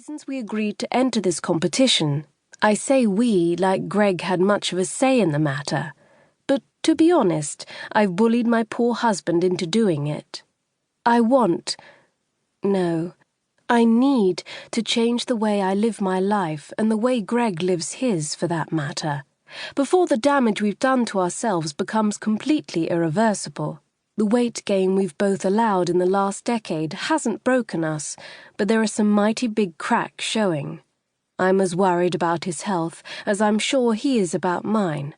reasons we agreed to enter this competition. I say we like Greg had much of a say in the matter. But to be honest, I've bullied my poor husband into doing it. I need to change the way I live my life and the way Greg lives his, for that matter, before the damage we've done to ourselves becomes completely irreversible. The weight gain we've both allowed in the last decade hasn't broken us, but there are some mighty big cracks showing. I'm as worried about his health as I'm sure he is about mine.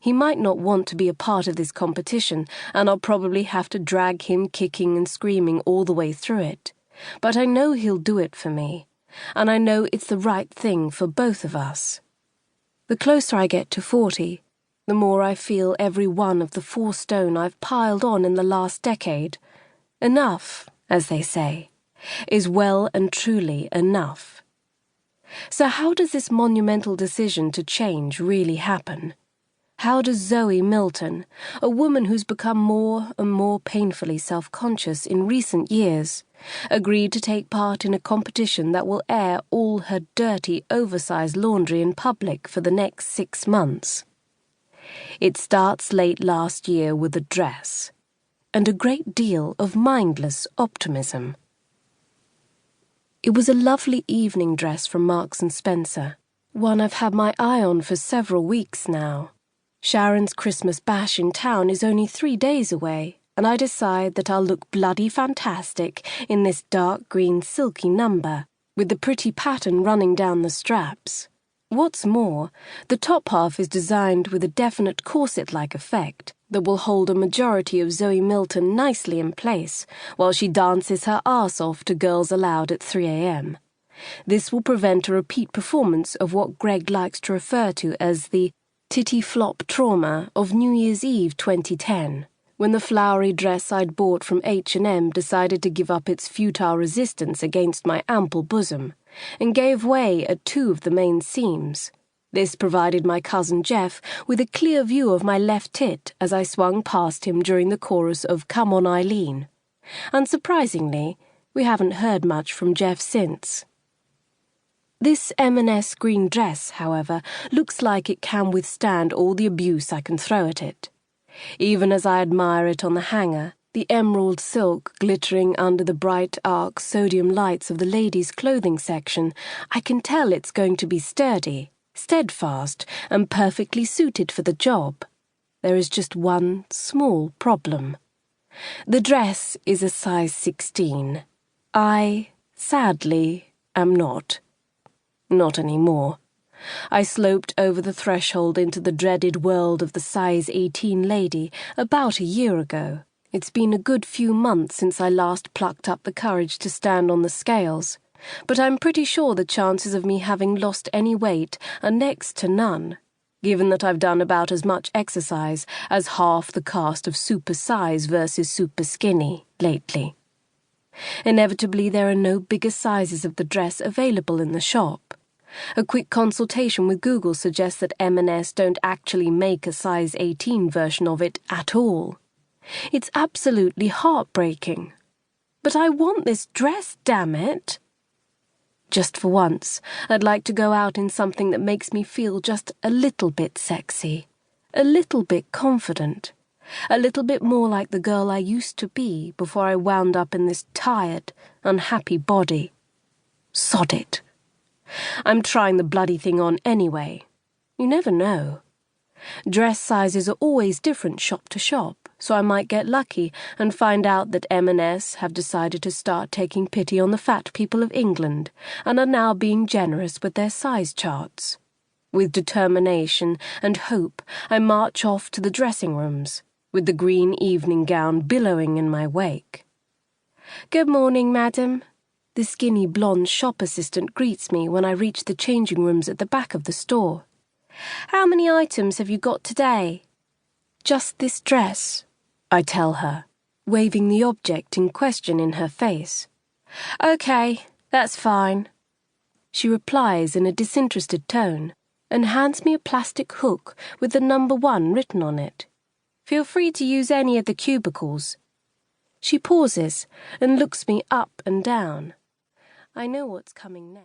He might not want to be a part of this competition, and I'll probably have to drag him kicking and screaming all the way through it. But I know he'll do it for me, and I know it's the right thing for both of us. The closer I get to 40, the more I feel every one of the 4 stone I've piled on in the last decade. Enough, as they say, is well and truly enough. So how does this monumental decision to change really happen? How does Zoe Milton, a woman who's become more and more painfully self-conscious in recent years, agree to take part in a competition that will air all her dirty, oversized laundry in public for the next 6 months? It starts late last year with a dress, and a great deal of mindless optimism. It was a lovely evening dress from Marks & Spencer, one I've had my eye on for several weeks now. Sharon's Christmas bash in town is only 3 days away, and I decide that I'll look bloody fantastic in this dark green silky number, with the pretty pattern running down the straps. What's more, the top half is designed with a definite corset-like effect that will hold a majority of Zoe Milton nicely in place while she dances her arse off to Girls Aloud at 3 a.m. This will prevent a repeat performance of what Greg likes to refer to as the titty flop trauma of New Year's Eve 2010, when the flowery dress I'd bought from H&M decided to give up its futile resistance against my ample bosom, and gave way at 2 of the main seams. This provided my cousin Jeff with a clear view of my left tit as I swung past him during the chorus of Come On Eileen. Unsurprisingly, we haven't heard much from Jeff since. This M&S green dress, however, looks like it can withstand all the abuse I can throw at it. Even as I admire it on the hanger, the emerald silk glittering under the bright arc sodium lights of the ladies' clothing section, I can tell it's going to be sturdy, steadfast, and perfectly suited for the job. There is just one small problem. The dress is a size 16. I, sadly, am not. Not anymore. I sloped over the threshold into the dreaded world of the size 18 lady about a year ago. It's been a good few months since I last plucked up the courage to stand on the scales, but I'm pretty sure the chances of me having lost any weight are next to none, given that I've done about as much exercise as half the cast of Super Size versus Super Skinny lately. Inevitably, there are no bigger sizes of the dress available in the shop. A quick consultation with Google suggests that M&S don't actually make a size 18 version of it at all. It's absolutely heartbreaking. But I want this dress, damn it! Just for once, I'd like to go out in something that makes me feel just a little bit sexy, a little bit confident, a little bit more like the girl I used to be before I wound up in this tired, unhappy body. Sod it. I'm trying the bloody thing on anyway. You never know. Dress sizes are always different shop to shop, so I might get lucky and find out that M&S have decided to start taking pity on the fat people of England and are now being generous with their size charts. With determination and hope, I march off to the dressing rooms, with the green evening gown billowing in my wake. "Good morning, madam." The skinny blonde shop assistant greets me when I reach the changing rooms at the back of the store. "How many items have you got today?" "Just this dress," I tell her, waving the object in question in her face. "Okay, that's fine." She replies in a disinterested tone and hands me a plastic hook with the number 1 written on it. "Feel free to use any of the cubicles." She pauses and looks me up and down. I know what's coming next.